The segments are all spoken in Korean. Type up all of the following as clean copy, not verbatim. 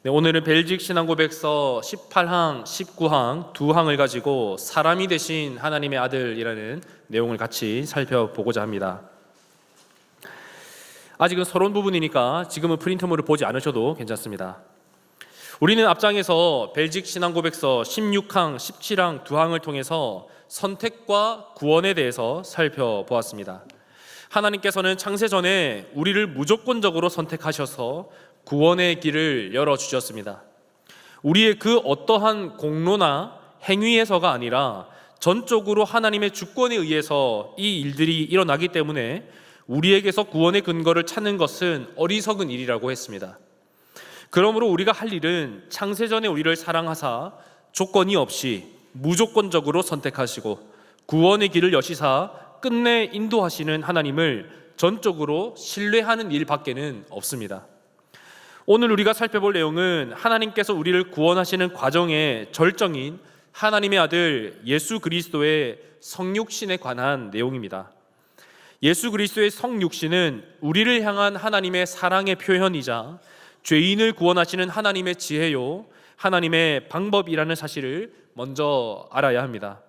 네, 오늘은 벨직 신앙고백서 18항, 19항 두 항을 가지고 사람이 되신 하나님의 아들이라는 내용을 같이 살펴보고자 합니다. 아직은 서론 부분이니까 지금은 프린트물을 보지 않으셔도 괜찮습니다. 우리는 앞장에서 벨직 신앙고백서 16항, 17항 두 항을 통해서 선택과 구원에 대해서 살펴보았습니다. 하나님께서는 창세 전에 우리를 무조건적으로 선택하셔서 구원의 길을 열어주셨습니다. 우리의 그 어떠한 공로나 행위에서가 아니라 전적으로 하나님의 주권에 의해서 이 일들이 일어나기 때문에 우리에게서 구원의 근거를 찾는 것은 어리석은 일이라고 했습니다. 그러므로 우리가 할 일은 창세전에 우리를 사랑하사 조건이 없이 무조건적으로 선택하시고 구원의 길을 여시사 끝내 인도하시는 하나님을 전적으로 신뢰하는 일밖에는 없습니다. 오늘 우리가 살펴볼 내용은 하나님께서 우리를 구원하시는 과정의 절정인 하나님의 아들 예수 그리스도의 성육신에 관한 내용입니다. 예수 그리스도의 성육신은 우리를 향한 하나님의 사랑의 표현이자 죄인을 구원하시는 하나님의 지혜요, 하나님의 방법이라는 사실을 먼저 알아야 합니다.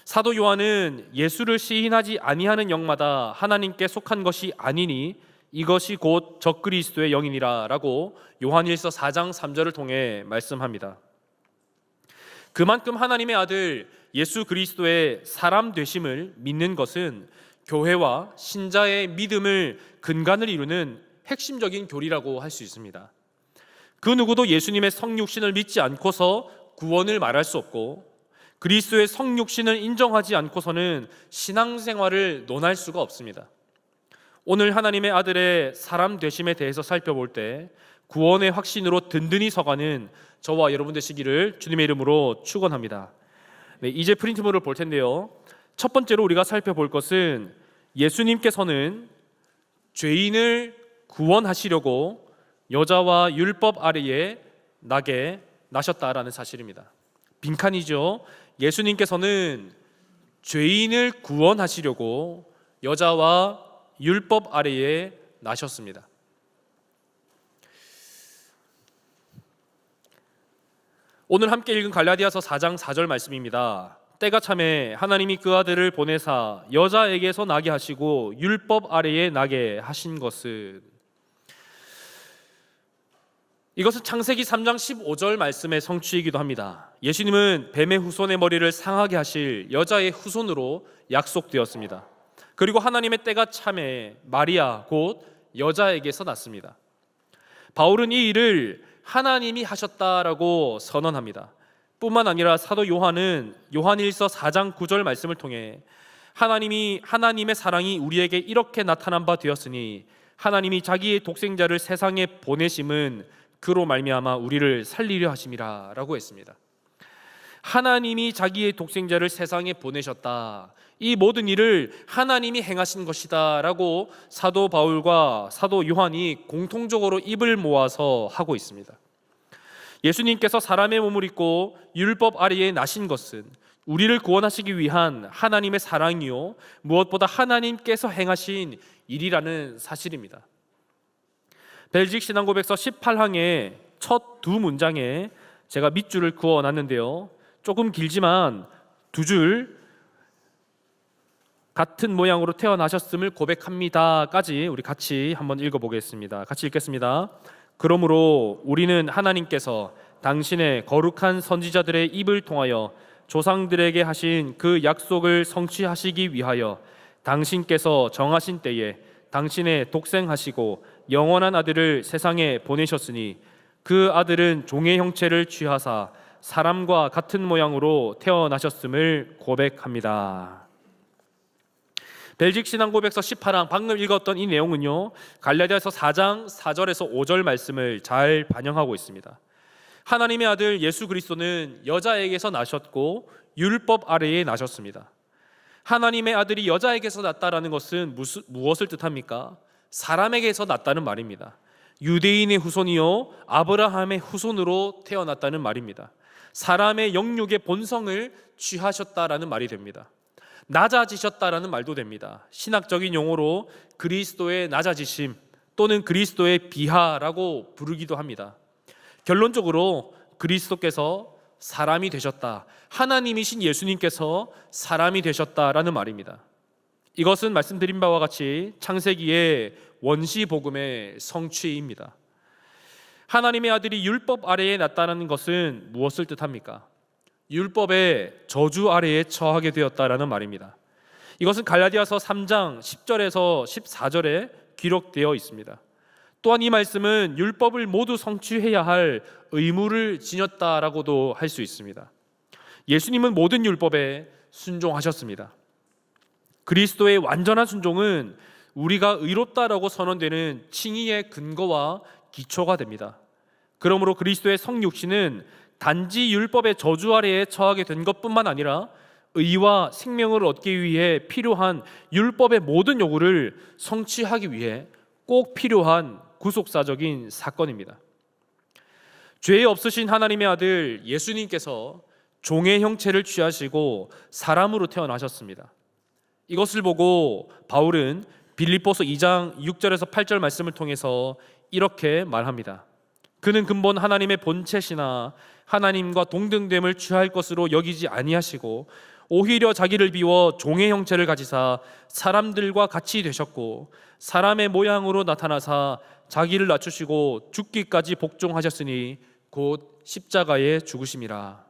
사도 요한은 예수를 시인하지 아니하는 영마다 하나님께 속한 것이 아니니 이것이 곧 적그리스도의 영이니라 라고 요한일서 4장 3절을 통해 말씀합니다. 그만큼 하나님의 아들 예수 그리스도의 사람 되심을 믿는 것은 교회와 신자의 믿음을 근간을 이루는 핵심적인 교리라고 할 수 있습니다. 그 누구도 예수님의 성육신을 믿지 않고서 구원을 말할 수 없고 그리스도의 성육신을 인정하지 않고서는 신앙생활을 논할 수가 없습니다. 오늘 하나님의 아들의 사람 되심에 대해서 살펴볼 때 구원의 확신으로 든든히 서가는 저와 여러분 되시기를 주님의 이름으로 축원합니다. 네, 이제 프린트물을 볼 텐데요. 첫 번째로 우리가 살펴볼 것은 예수님께서는 죄인을 구원하시려고 여자와 율법 아래에 나게 나셨다라는 사실입니다. 빈칸이죠. 예수님께서는 죄인을 구원하시려고 여자와 율법 아래에 나셨습니다. 오늘 함께 읽은 갈라디아서 4장 4절 말씀입니다. 때가 참에 하나님이 그 아들을 보내사 여자에게서 나게 하시고 율법 아래에 나게 하신 것은, 이것은 창세기 3장 15절 말씀의 성취이기도 합니다. 예수님은 뱀의 후손의 머리를 상하게 하실 여자의 후손으로 약속되었습니다. 그리고 하나님의 때가 참에 마리아 곧 여자에게서 났습니다. 바울은 이 일을 하나님이 하셨다라고 선언합니다. 뿐만 아니라 사도 요한은 요한일서 4장 9절 말씀을 통해 하나님의 사랑이 우리에게 이렇게 나타난 바 되었으니 하나님이 자기의 독생자를 세상에 보내심은 그로 말미암아 우리를 살리려 하심이라 라고 했습니다. 하나님이 자기의 독생자를 세상에 보내셨다. 이 모든 일을 하나님이 행하신 것이다 라고 사도 바울과 사도 요한이 공통적으로 입을 모아서 하고 있습니다. 예수님께서 사람의 몸을 입고 율법 아래에 나신 것은 우리를 구원하시기 위한 하나님의 사랑이요 무엇보다 하나님께서 행하신 일이라는 사실입니다. 벨직 신앙고백서 18항의 첫 두 문장에 제가 밑줄을 그어놨는데요. 조금 길지만 두 줄, 같은 모양으로 태어나셨음을 고백합니다까지 우리 같이 한번 읽어보겠습니다. 같이 읽겠습니다. 그러므로 우리는 하나님께서 당신의 거룩한 선지자들의 입을 통하여 조상들에게 하신 그 약속을 성취하시기 위하여 당신께서 정하신 때에 당신의 독생하시고 영원한 아들을 세상에 보내셨으니 그 아들은 종의 형체를 취하사 사람과 같은 모양으로 태어나셨음을 고백합니다. 벨직 신앙고백서 18항 방금 읽었던 이 내용은요 갈라디아서 4장 4절에서 5절 말씀을 잘 반영하고 있습니다. 하나님의 아들 예수 그리스도는 여자에게서 나셨고 율법 아래에 나셨습니다. 하나님의 아들이 여자에게서 났다라는 것은 무엇을 뜻합니까? 사람에게서 났다는 말입니다. 유대인의 후손이요 아브라함의 후손으로 태어났다는 말입니다. 사람의 영육의 본성을 취하셨다라는 말이 됩니다. 낮아지셨다라는 말도 됩니다. 신학적인 용어로 그리스도의 낮아지심 또는 그리스도의 비하라고 부르기도 합니다. 결론적으로 그리스도께서 사람이 되셨다, 하나님이신 예수님께서 사람이 되셨다라는 말입니다. 이것은 말씀드린 바와 같이 창세기의 원시 복음의 성취입니다. 하나님의 아들이 율법 아래에 났다는 것은 무엇을 뜻합니까? 율법의 저주 아래에 처하게 되었다라는 말입니다. 이것은 갈라디아서 3장 10절에서 14절에 기록되어 있습니다. 또한 이 말씀은 율법을 모두 성취해야 할 의무를 지녔다라고도 할 수 있습니다. 예수님은 모든 율법에 순종하셨습니다. 그리스도의 완전한 순종은 우리가 의롭다라고 선언되는 칭의의 근거와 기초가 됩니다. 그러므로 그리스도의 성육신은 단지 율법의 저주 아래에 처하게 된 것뿐만 아니라 의와 생명을 얻기 위해 필요한 율법의 모든 요구를 성취하기 위해 꼭 필요한 구속사적인 사건입니다. 죄 없으신 하나님의 아들 예수님께서 종의 형체를 취하시고 사람으로 태어나셨습니다. 이것을 보고 바울은 빌립보서 2장 6절에서 8절 말씀을 통해서 이렇게 말합니다. 그는 근본 하나님의 본체시나 하나님과 동등됨을 취할 것으로 여기지 아니하시고 오히려 자기를 비워 종의 형체를 가지사 사람들과 같이 되셨고 사람의 모양으로 나타나사 자기를 낮추시고 죽기까지 복종하셨으니 곧 십자가에 죽으심이라.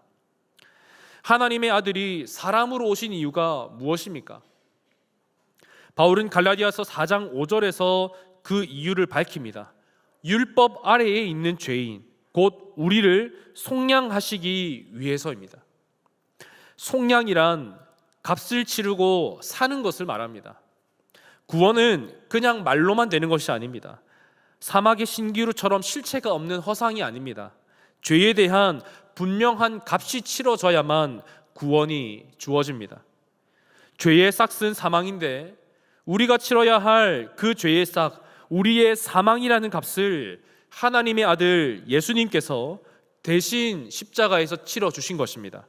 하나님의 아들이 사람으로 오신 이유가 무엇입니까? 바울은 갈라디아서 4장 5절에서 그 이유를 밝힙니다. 율법 아래에 있는 죄인, 곧 우리를 속량하시기 위해서입니다. 속량이란 값을 치르고 사는 것을 말합니다. 구원은 그냥 말로만 되는 것이 아닙니다. 사막의 신기루처럼 실체가 없는 허상이 아닙니다. 죄에 대한 분명한 값이 치러져야만 구원이 주어집니다. 죄의 싹은 사망인데 우리가 치러야 할 그 죄의 싹, 우리의 사망이라는 값을 하나님의 아들 예수님께서 대신 십자가에서 치러주신 것입니다.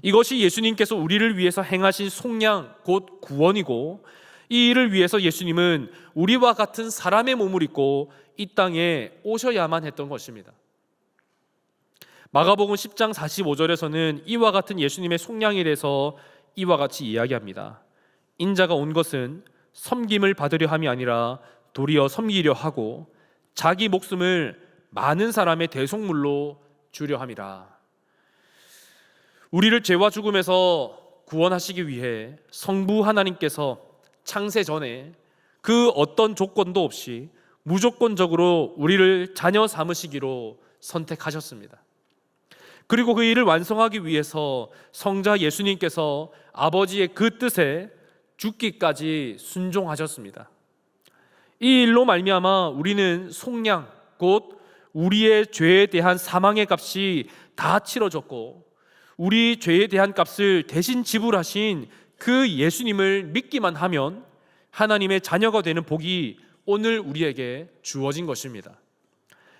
이것이 예수님께서 우리를 위해서 행하신 속량, 곧 구원이고, 이 일을 위해서 예수님은 우리와 같은 사람의 몸을 입고 이 땅에 오셔야만 했던 것입니다. 마가복음 10장 45절에서는 이와 같은 예수님의 속량에 대해서 이와 같이 이야기합니다. 인자가 온 것은 섬김을 받으려 함이 아니라 도리어 섬기려 하고 자기 목숨을 많은 사람의 대속물로 주려 함이라. 우리를 죄와 죽음에서 구원하시기 위해 성부 하나님께서 창세 전에 그 어떤 조건도 없이 무조건적으로 우리를 자녀 삼으시기로 선택하셨습니다. 그리고 그 일을 완성하기 위해서 성자 예수님께서 아버지의 그 뜻에 죽기까지 순종하셨습니다. 이 일로 말미암아 우리는 속량, 곧 우리의 죄에 대한 사망의 값이 다 치러졌고 우리 죄에 대한 값을 대신 지불하신 그 예수님을 믿기만 하면 하나님의 자녀가 되는 복이 오늘 우리에게 주어진 것입니다.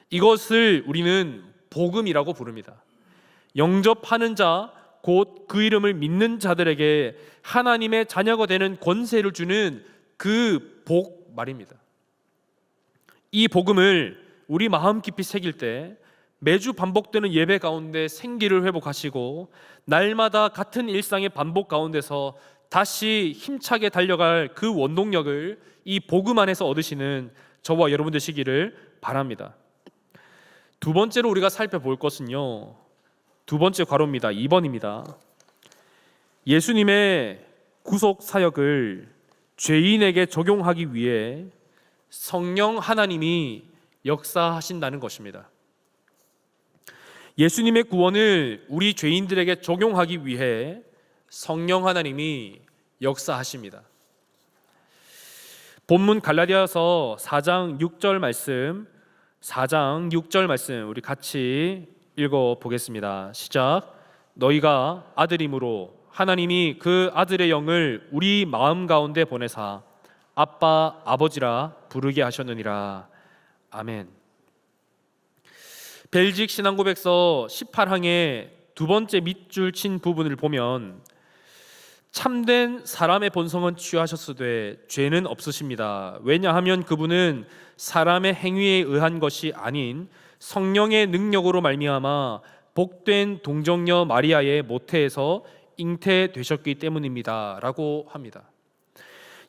이것을 우리는 복음이라고 부릅니다. 영접하는 자, 곧 그 이름을 믿는 자들에게 하나님의 자녀가 되는 권세를 주는 그 복 말입니다. 이 복음을 우리 마음 깊이 새길 때 매주 반복되는 예배 가운데 생기를 회복하시고 날마다 같은 일상의 반복 가운데서 다시 힘차게 달려갈 그 원동력을 이 복음 안에서 얻으시는 저와 여러분 되시기를 바랍니다. 두 번째로 우리가 살펴볼 것은요, 두 번째 괄호입니다. 2번입니다. 예수님의 구속 사역을 죄인에게 적용하기 위해 성령 하나님이 역사하신다는 것입니다. 예수님의 구원을 우리 죄인들에게 적용하기 위해 성령 하나님이 역사하십니다. 본문 갈라디아서 4장 6절 말씀, 4장 6절 말씀 우리 같이 읽어 보겠습니다. 시작. 너희가 아들임으로 하나님이 그 아들의 영을 우리 마음 가운데 보내사 아빠 아버지라 부르게 하셨느니라. 아멘. 벨직 신앙고백서 18항의 두 번째 밑줄 친 부분을 보면 참된 사람의 본성은 취하셨으되 죄는 없으십니다. 왜냐하면 그분은 사람의 행위에 의한 것이 아닌 성령의 능력으로 말미암아 복된 동정녀 마리아의 모태에서 잉태되셨기 때문입니다 라고 합니다.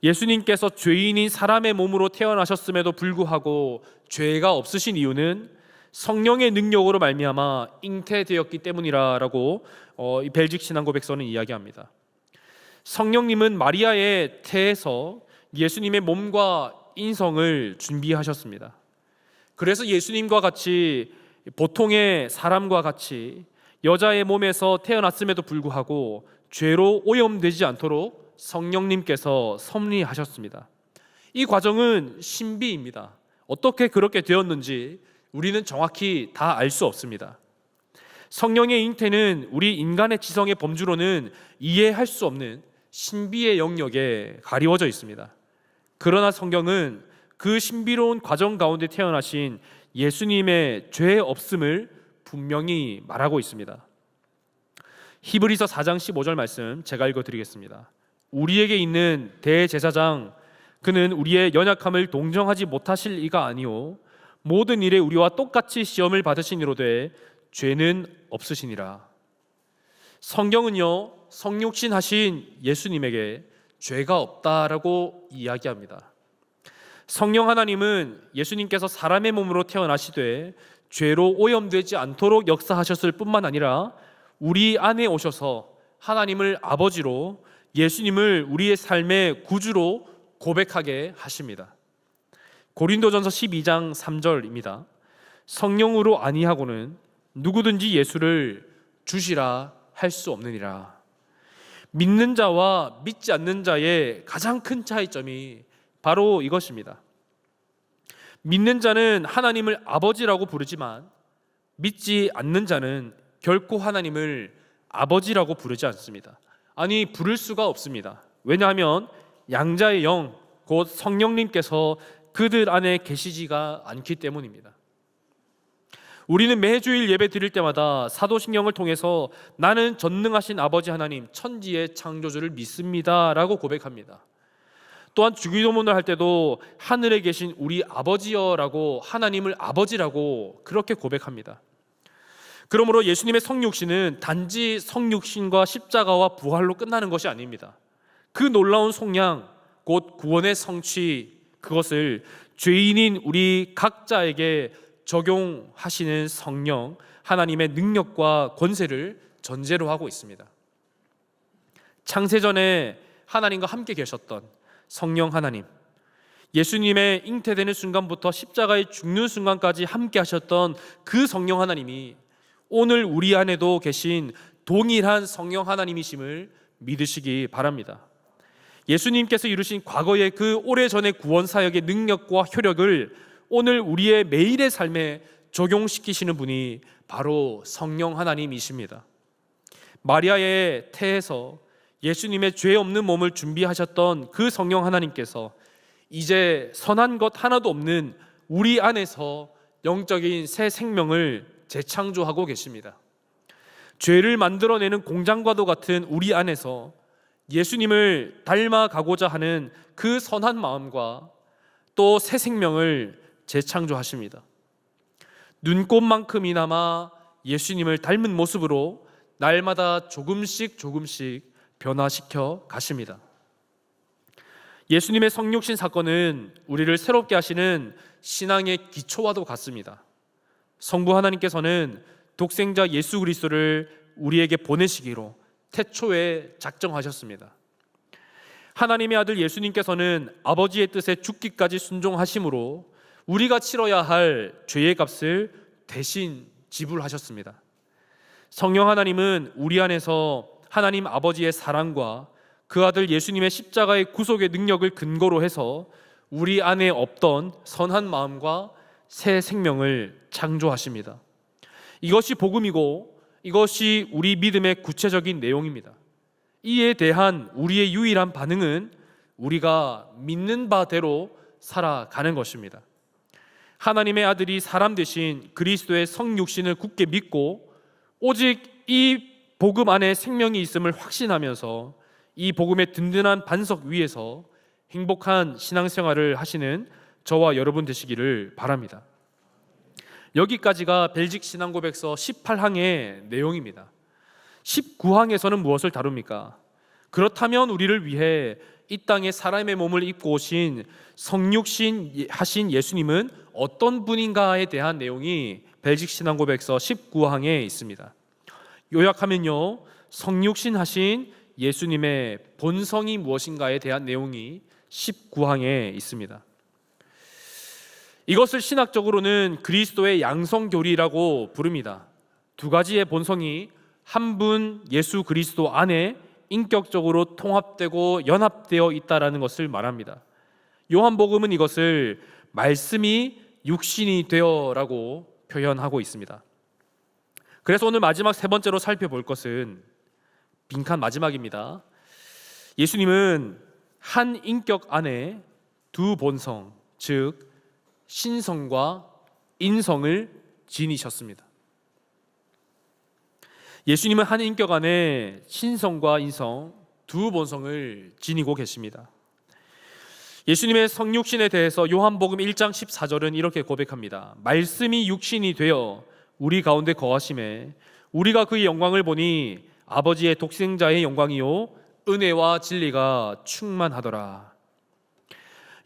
예수님께서 죄인인 사람의 몸으로 태어나셨음에도 불구하고 죄가 없으신 이유는 성령의 능력으로 말미암아 잉태되었기 때문이라고 이 벨직 신앙고백서는 이야기합니다. 성령님은 마리아의 태에서 예수님의 몸과 인성을 준비하셨습니다. 그래서 예수님과 같이 보통의 사람과 같이 여자의 몸에서 태어났음에도 불구하고 죄로 오염되지 않도록 성령님께서 섭리하셨습니다. 이 과정은 신비입니다. 어떻게 그렇게 되었는지 우리는 정확히 다 알 수 없습니다. 성령의 잉태는 우리 인간의 지성의 범주로는 이해할 수 없는 신비의 영역에 가리워져 있습니다. 그러나 성경은 그 신비로운 과정 가운데 태어나신 예수님의 죄 없음을 분명히 말하고 있습니다. 히브리서 4장 15절 말씀 제가 읽어드리겠습니다. 우리에게 있는 대제사장 그는 우리의 연약함을 동정하지 못하실 이가 아니오 모든 일에 우리와 똑같이 시험을 받으시니로되 죄는 없으시니라. 성경은요, 성육신 하신 예수님에게 죄가 없다라고 이야기합니다. 성령 하나님은 예수님께서 사람의 몸으로 태어나시되 죄로 오염되지 않도록 역사하셨을 뿐만 아니라 우리 안에 오셔서 하나님을 아버지로, 예수님을 우리의 삶의 구주로 고백하게 하십니다. 고린도전서 12장 3절입니다. 성령으로 아니하고는 누구든지 예수를 주시라 할 수 없느니라. 믿는 자와 믿지 않는 자의 가장 큰 차이점이 바로 이것입니다. 믿는 자는 하나님을 아버지라고 부르지만 믿지 않는 자는 결코 하나님을 아버지라고 부르지 않습니다. 아니, 부를 수가 없습니다. 왜냐하면 양자의 영, 곧 성령님께서 그들 안에 계시지가 않기 때문입니다. 우리는 매주일 예배 드릴 때마다 사도신경을 통해서 나는 전능하신 아버지 하나님, 천지의 창조주를 믿습니다 라고 고백합니다. 또한 주기도문을 할 때도 하늘에 계신 우리 아버지여라고 하나님을 아버지라고 그렇게 고백합니다. 그러므로 예수님의 성육신은 단지 성육신과 십자가와 부활로 끝나는 것이 아닙니다. 그 놀라운 속량, 곧 구원의 성취, 그것을 죄인인 우리 각자에게 적용하시는 성령, 하나님의 능력과 권세를 전제로 하고 있습니다. 창세전에 하나님과 함께 계셨던 성령 하나님, 예수님의 잉태되는 순간부터 십자가에 죽는 순간까지 함께 하셨던 그 성령 하나님이 오늘 우리 안에도 계신 동일한 성령 하나님이심을 믿으시기 바랍니다. 예수님께서 이루신 과거의 그 오래전의 구원 사역의 능력과 효력을 오늘 우리의 매일의 삶에 적용시키시는 분이 바로 성령 하나님이십니다. 마리아의 태에서 예수님의 죄 없는 몸을 준비하셨던 그 성령 하나님께서 이제 선한 것 하나도 없는 우리 안에서 영적인 새 생명을 재창조하고 계십니다. 죄를 만들어내는 공장과도 같은 우리 안에서 예수님을 닮아가고자 하는 그 선한 마음과 또 새 생명을 재창조하십니다. 눈곱만큼이나마 예수님을 닮은 모습으로 날마다 조금씩 변화시켜 가십니다. 예수님의 성육신 사건은 우리를 새롭게 하시는 신앙의 기초와도 같습니다. 성부 하나님께서는 독생자 예수 그리스도를 우리에게 보내시기로 태초에 작정하셨습니다. 하나님의 아들 예수님께서는 아버지의 뜻에 죽기까지 순종하심으로 우리가 치러야 할 죄의 값을 대신 지불하셨습니다. 성령 하나님은 우리 안에서 하나님 아버지의 사랑과 그 아들 예수님의 십자가의 구속의 능력을 근거로 해서 우리 안에 없던 선한 마음과 새 생명을 창조하십니다. 이것이 복음이고 이것이 우리 믿음의 구체적인 내용입니다. 이에 대한 우리의 유일한 반응은 우리가 믿는 바대로 살아가는 것입니다. 하나님의 아들이 사람 되신 그리스도의 성육신을 굳게 믿고 오직 이 복음 안에 생명이 있음을 확신하면서 이 복음의 든든한 반석 위에서 행복한 신앙생활을 하시는 저와 여러분 되시기를 바랍니다. 여기까지가 벨직 신앙고백서 18항의 내용입니다. 19항에서는 무엇을 다룹니까? 그렇다면 우리를 위해 이 땅에 사람의 몸을 입고 오신 성육신 하신 예수님은 어떤 분인가에 대한 내용이 벨직 신앙고백서 19항에 있습니다. 요약하면요, 성육신 하신 예수님의 본성이 무엇인가에 대한 내용이 19항에 있습니다. 이것을 신학적으로는 그리스도의 양성교리라고 부릅니다. 두 가지의 본성이 한 분 예수 그리스도 안에 인격적으로 통합되고 연합되어 있다라는 것을 말합니다. 요한복음은 이것을 말씀이 육신이 되어라고 표현하고 있습니다. 그래서 오늘 마지막 세 번째로 살펴볼 것은 빈칸 마지막입니다. 예수님은 한 인격 안에 두 본성, 즉 신성과 인성을 지니셨습니다. 예수님은 한 인격 안에 신성과 인성 두 본성을 지니고 계십니다. 예수님의 성육신에 대해서 요한복음 1장 14절은 이렇게 고백합니다. 말씀이 육신이 되어 우리 가운데 거하심에 우리가 그의 영광을 보니 아버지의 독생자의 영광이요 은혜와 진리가 충만하더라.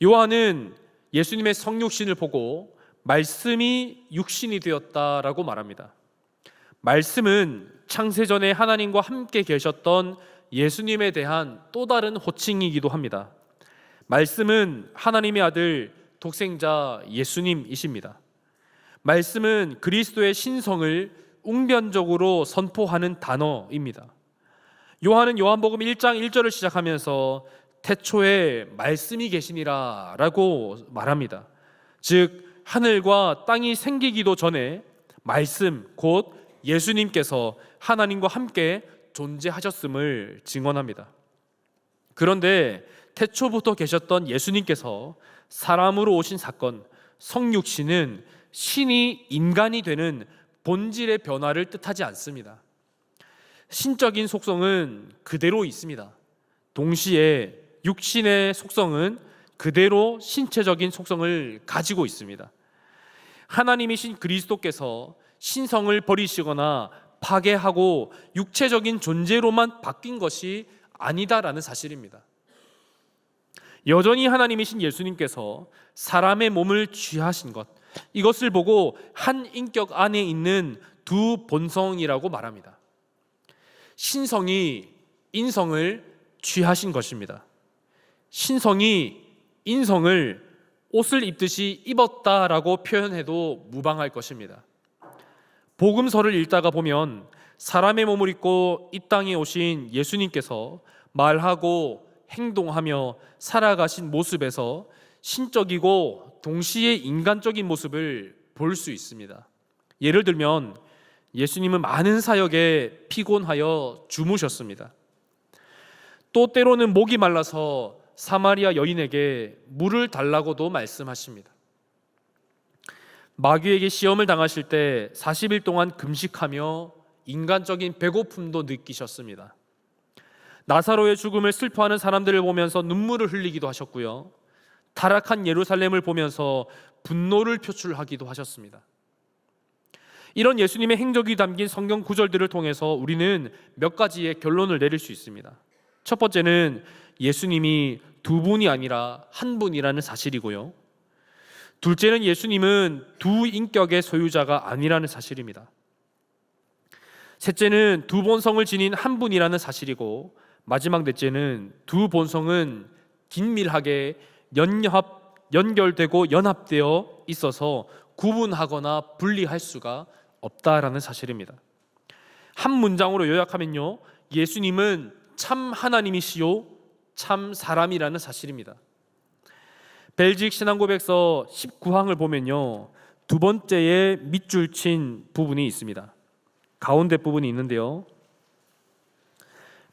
요한은 예수님의 성육신을 보고 말씀이 육신이 되었다라고 말합니다. 말씀은 창세전에 하나님과 함께 계셨던 예수님에 대한 또 다른 호칭이기도 합니다. 말씀은 하나님의 아들 독생자 예수님이십니다. 말씀은 그리스도의 신성을 웅변적으로 선포하는 단어입니다. 요한은 요한복음 1장 1절을 시작하면서 태초에 말씀이 계시니라 라고 말합니다. 즉 하늘과 땅이 생기기도 전에 말씀 곧 예수님께서 하나님과 함께 존재하셨음을 증언합니다. 그런데 태초부터 계셨던 예수님께서 사람으로 오신 사건, 성육신은 신이 인간이 되는 본질의 변화를 뜻하지 않습니다. 신적인 속성은 그대로 있습니다. 동시에 육신의 속성은 그대로 신체적인 속성을 가지고 있습니다. 하나님이신 그리스도께서 신성을 버리시거나 파괴하고 육체적인 존재로만 바뀐 것이 아니다라는 사실입니다. 여전히 하나님이신 예수님께서 사람의 몸을 취하신 것, 이것을 보고 한 인격 안에 있는 두 본성이라고 말합니다. 신성이 인성을 취하신 것입니다. 신성이 인성을 옷을 입듯이 입었다라고 표현해도 무방할 것입니다. 복음서를 읽다가 보면 사람의 몸을 입고 이 땅에 오신 예수님께서 말하고 행동하며 살아가신 모습에서 신적이고 동시에 인간적인 모습을 볼 수 있습니다. 예를 들면 예수님은 많은 사역에 피곤하여 주무셨습니다. 또 때로는 목이 말라서 사마리아 여인에게 물을 달라고도 말씀하십니다. 마귀에게 시험을 당하실 때 40일 동안 금식하며 인간적인 배고픔도 느끼셨습니다. 나사로의 죽음을 슬퍼하는 사람들을 보면서 눈물을 흘리기도 하셨고요. 타락한 예루살렘을 보면서 분노를 표출하기도 하셨습니다. 이런 예수님의 행적이 담긴 성경 구절들을 통해서 우리는 몇 가지의 결론을 내릴 수 있습니다. 첫 번째는 예수님이 두 분이 아니라 한 분이라는 사실이고요. 둘째는 예수님은 두 인격의 소유자가 아니라는 사실입니다. 셋째는 두 본성을 지닌 한 분이라는 사실이고, 마지막 넷째는 두 본성은 긴밀하게 연결되고 연합되어 있어서 구분하거나 분리할 수가 없다라는 사실입니다. 한 문장으로 요약하면요, 예수님은 참 하나님이시요 참 사람이라는 사실입니다. 벨직 신앙고백서 19항을 보면요, 두 번째에 밑줄 친 부분이 있습니다. 가운데 부분이 있는데요,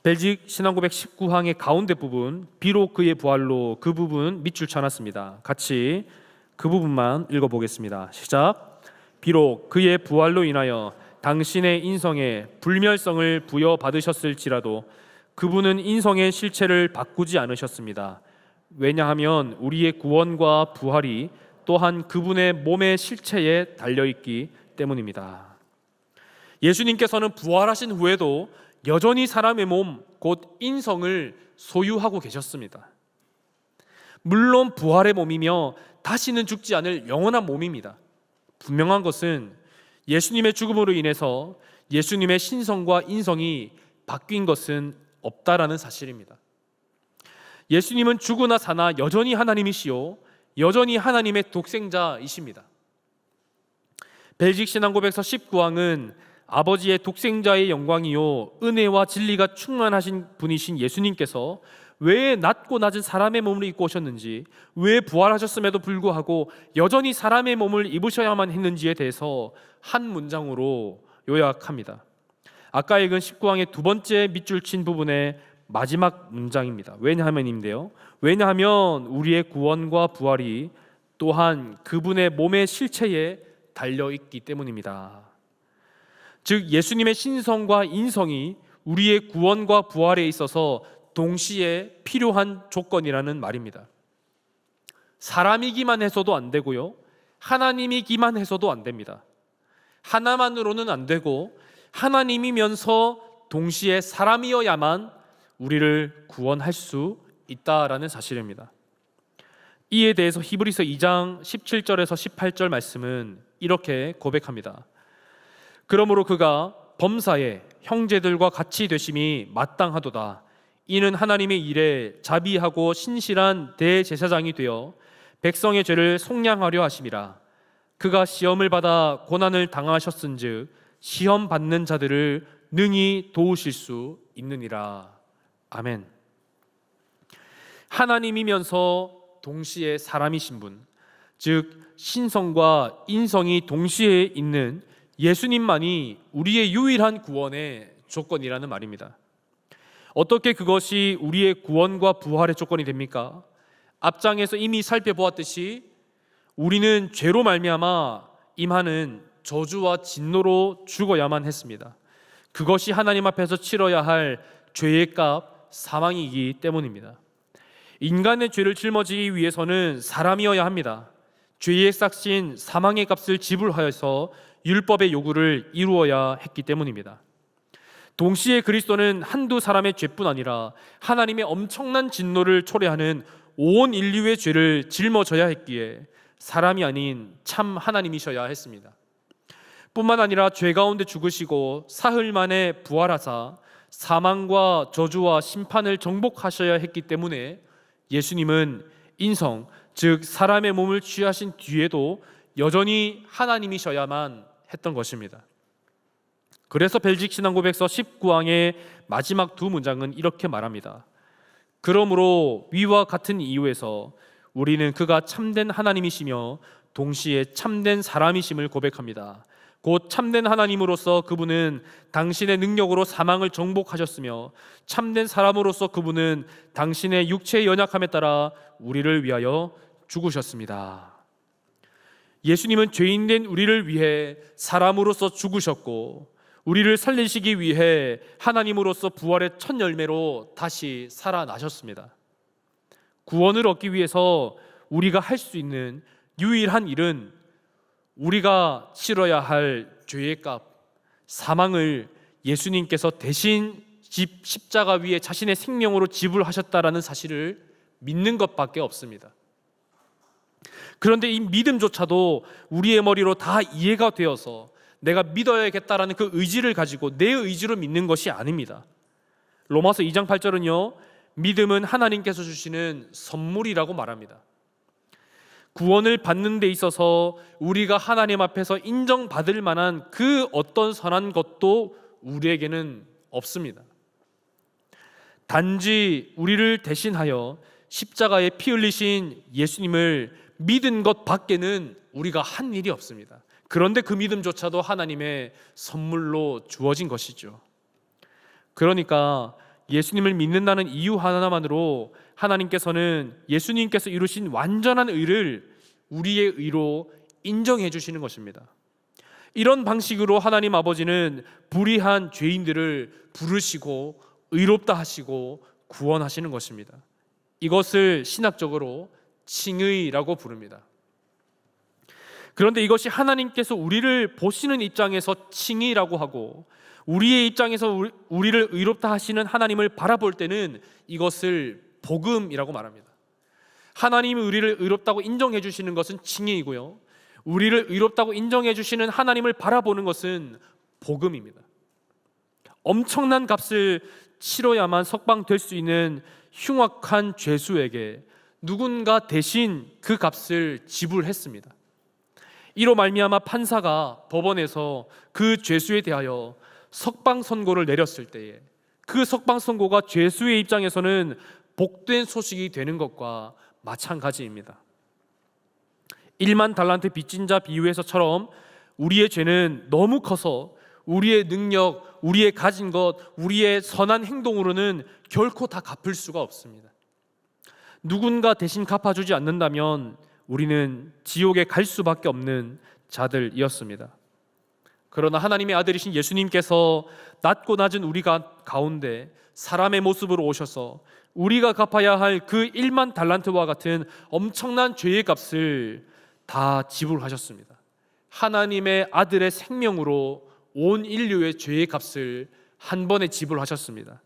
벨직 신앙고백 19항의 가운데 부분, 비록 그의 부활로, 그 부분 밑줄 쳐놨습니다. 같이 그 부분만 읽어보겠습니다. 시작. 비록 그의 부활로 인하여 당신의 인성에 불멸성을 부여받으셨을지라도 그분은 인성의 실체를 바꾸지 않으셨습니다. 왜냐하면 우리의 구원과 부활이 또한 그분의 몸의 실체에 달려있기 때문입니다. 예수님께서는 부활하신 후에도 여전히 사람의 몸, 곧 인성을 소유하고 계셨습니다. 물론 부활의 몸이며 다시는 죽지 않을 영원한 몸입니다. 분명한 것은 예수님의 죽음으로 인해서 예수님의 신성과 인성이 바뀐 것은 없다라는 사실입니다. 예수님은 죽으나 사나 여전히 하나님이시요 여전히 하나님의 독생자이십니다. 벨직 신앙고백서 19항은 아버지의 독생자의 영광이요 은혜와 진리가 충만하신 분이신 예수님께서 왜 낮고 낮은 사람의 몸을 입고 오셨는지, 왜 부활하셨음에도 불구하고 여전히 사람의 몸을 입으셔야만 했는지에 대해서 한 문장으로 요약합니다. 아까 읽은 19항의 두 번째 밑줄 친 부분의 마지막 문장입니다. 왜냐하면 우리의 구원과 부활이 또한 그분의 몸의 실체에 달려있기 때문입니다. 즉 예수님의 신성과 인성이 우리의 구원과 부활에 있어서 동시에 필요한 조건이라는 말입니다. 사람이기만 해서도 안 되고요, 하나님이기만 해서도 안 됩니다. 하나만으로는 안 되고 하나님이면서 동시에 사람이어야만 우리를 구원할 수 있다라는 사실입니다. 이에 대해서 히브리서 2장 17절에서 18절 말씀은 이렇게 고백합니다. 그러므로 그가 범사에 형제들과 같이 되심이 마땅하도다. 이는 하나님의 일에 자비하고 신실한 대제사장이 되어 백성의 죄를 속량하려 하심이라. 그가 시험을 받아 고난을 당하셨은즉 시험 받는 자들을 능히 도우실 수 있느니라. 아멘. 하나님이면서 동시에 사람이신 분, 즉 신성과 인성이 동시에 있는 예수님만이 우리의 유일한 구원의 조건이라는 말입니다. 어떻게 그것이 우리의 구원과 부활의 조건이 됩니까? 앞장에서 이미 살펴보았듯이 우리는 죄로 말미암아 임하는 저주와 진노로 죽어야만 했습니다. 그것이 하나님 앞에서 치러야 할 죄의 값, 사망이기 때문입니다. 인간의 죄를 짊어지기 위해서는 사람이어야 합니다. 죄의 싹신 사망의 값을 지불하여서 율법의 요구를 이루어야 했기 때문입니다. 동시에 그리스도는 한두 사람의 죄뿐 아니라 하나님의 엄청난 진노를 초래하는 온 인류의 죄를 짊어져야 했기에 사람이 아닌 참 하나님이셔야 했습니다. 뿐만 아니라 죄 가운데 죽으시고 사흘 만에 부활하사 사망과 저주와 심판을 정복하셔야 했기 때문에 예수님은 인성, 즉 사람의 몸을 취하신 뒤에도 여전히 하나님이셔야만 했던 것입니다. 그래서 벨직 신앙고백서 19항의 마지막 두 문장은 이렇게 말합니다. 그러므로 위와 같은 이유에서 우리는 그가 참된 하나님이시며 동시에 참된 사람이심을 고백합니다. 곧 참된 하나님으로서 그분은 당신의 능력으로 사망을 정복하셨으며 참된 사람으로서 그분은 당신의 육체의 연약함에 따라 우리를 위하여 죽으셨습니다. 예수님은 죄인된 우리를 위해 사람으로서 죽으셨고 우리를 살리시기 위해 하나님으로서 부활의 첫 열매로 다시 살아나셨습니다. 구원을 얻기 위해서 우리가 할 수 있는 유일한 일은 우리가 치러야 할 죄의 값, 사망을 예수님께서 대신 십자가 위에 자신의 생명으로 지불하셨다라는 사실을 믿는 것밖에 없습니다. 그런데 이 믿음조차도 우리의 머리로 다 이해가 되어서 내가 믿어야겠다라는 그 의지를 가지고 내 의지로 믿는 것이 아닙니다. 로마서 2장 8절은요, 믿음은 하나님께서 주시는 선물이라고 말합니다. 구원을 받는 데 있어서 우리가 하나님 앞에서 인정받을 만한 그 어떤 선한 것도 우리에게는 없습니다. 단지 우리를 대신하여 십자가에 피 흘리신 예수님을 믿은 것 밖에는 우리가 한 일이 없습니다. 그런데 그 믿음조차도 하나님의 선물로 주어진 것이죠. 그러니까 예수님을 믿는다는 이유 하나만으로 하나님께서는 예수님께서 이루신 완전한 의를 우리의 의로 인정해 주시는 것입니다. 이런 방식으로 하나님 아버지는 불의한 죄인들을 부르시고 의롭다 하시고 구원하시는 것입니다. 이것을 신학적으로 칭의라고 부릅니다. 그런데 이것이 하나님께서 우리를 보시는 입장에서 칭의라고 하고, 우리의 입장에서 우리를 의롭다 하시는 하나님을 바라볼 때는 이것을 복음이라고 말합니다. 하나님이 우리를 의롭다고 인정해 주시는 것은 칭의이고요, 우리를 의롭다고 인정해 주시는 하나님을 바라보는 것은 복음입니다. 엄청난 값을 치러야만 석방될 수 있는 흉악한 죄수에게 누군가 대신 그 값을 지불했습니다. 이로 말미암아 판사가 법원에서 그 죄수에 대하여 석방 선고를 내렸을 때에 그 석방 선고가 죄수의 입장에서는 복된 소식이 되는 것과 마찬가지입니다. 1만 달란트 빚진 자 비유에서처럼 우리의 죄는 너무 커서 우리의 능력, 우리의 가진 것, 우리의 선한 행동으로는 결코 다 갚을 수가 없습니다. 누군가 대신 갚아주지 않는다면 우리는 지옥에 갈 수밖에 없는 자들이었습니다. 그러나 하나님의 아들이신 예수님께서 낮고 낮은 우리가 가운데 사람의 모습으로 오셔서 우리가 갚아야 할 그 1만 달란트와 같은 엄청난 죄의 값을 다 지불하셨습니다. 하나님의 아들의 생명으로 온 인류의 죄의 값을 한 번에 지불하셨습니다.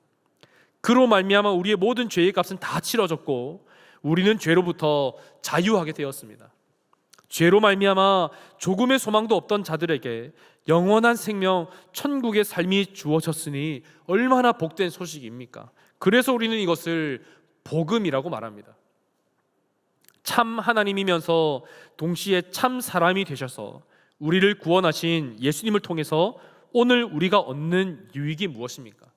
그로 말미암아 우리의 모든 죄의 값은 다 치러졌고 우리는 죄로부터 자유하게 되었습니다. 죄로 말미암아 조금의 소망도 없던 자들에게 영원한 생명, 천국의 삶이 주어졌으니 얼마나 복된 소식입니까? 그래서 우리는 이것을 복음이라고 말합니다. 참 하나님이면서 동시에 참 사람이 되셔서 우리를 구원하신 예수님을 통해서 오늘 우리가 얻는 유익이 무엇입니까?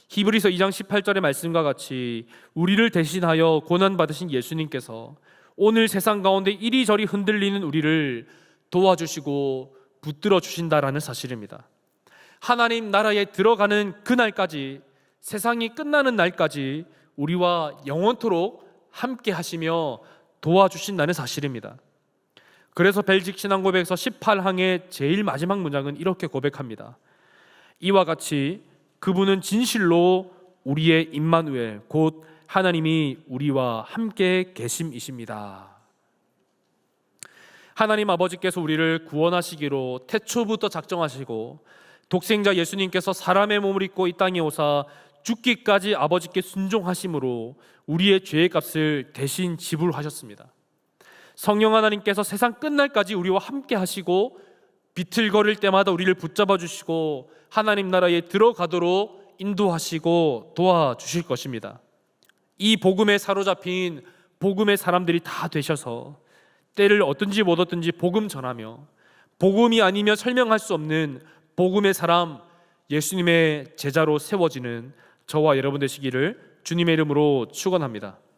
히브리서 2장 18절의 말씀과 같이 우리를 대신하여 고난받으신 예수님께서 오늘 세상 가운데 이리저리 흔들리는 우리를 도와주시고 붙들어 주신다라는 사실입니다. 하나님 나라에 들어가는 그날까지, 세상이 끝나는 날까지 우리와 영원토록 함께 하시며 도와주신다는 사실입니다. 그래서 벨직 신앙고백서 18항의 제일 마지막 문장은 이렇게 고백합니다. 이와 같이 그분은 진실로 우리의 임마누엘 곧 하나님이 우리와 함께 계심이십니다. 하나님 아버지께서 우리를 구원하시기로 태초부터 작정하시고 독생자 예수님께서 사람의 몸을 입고 이 땅에 오사 죽기까지 아버지께 순종하심으로 우리의 죄의 값을 대신 지불하셨습니다. 성령 하나님께서 세상 끝날까지 우리와 함께 하시고 비틀거릴 때마다 우리를 붙잡아 주시고 하나님 나라에 들어가도록 인도하시고 도와주실 것입니다. 이 복음에 사로잡힌 복음의 사람들이 다 되셔서 때를 얻든지 못 얻든지 복음 전하며 복음이 아니면 설명할 수 없는 복음의 사람, 예수님의 제자로 세워지는 저와 여러분 되시기를 주님의 이름으로 축원합니다.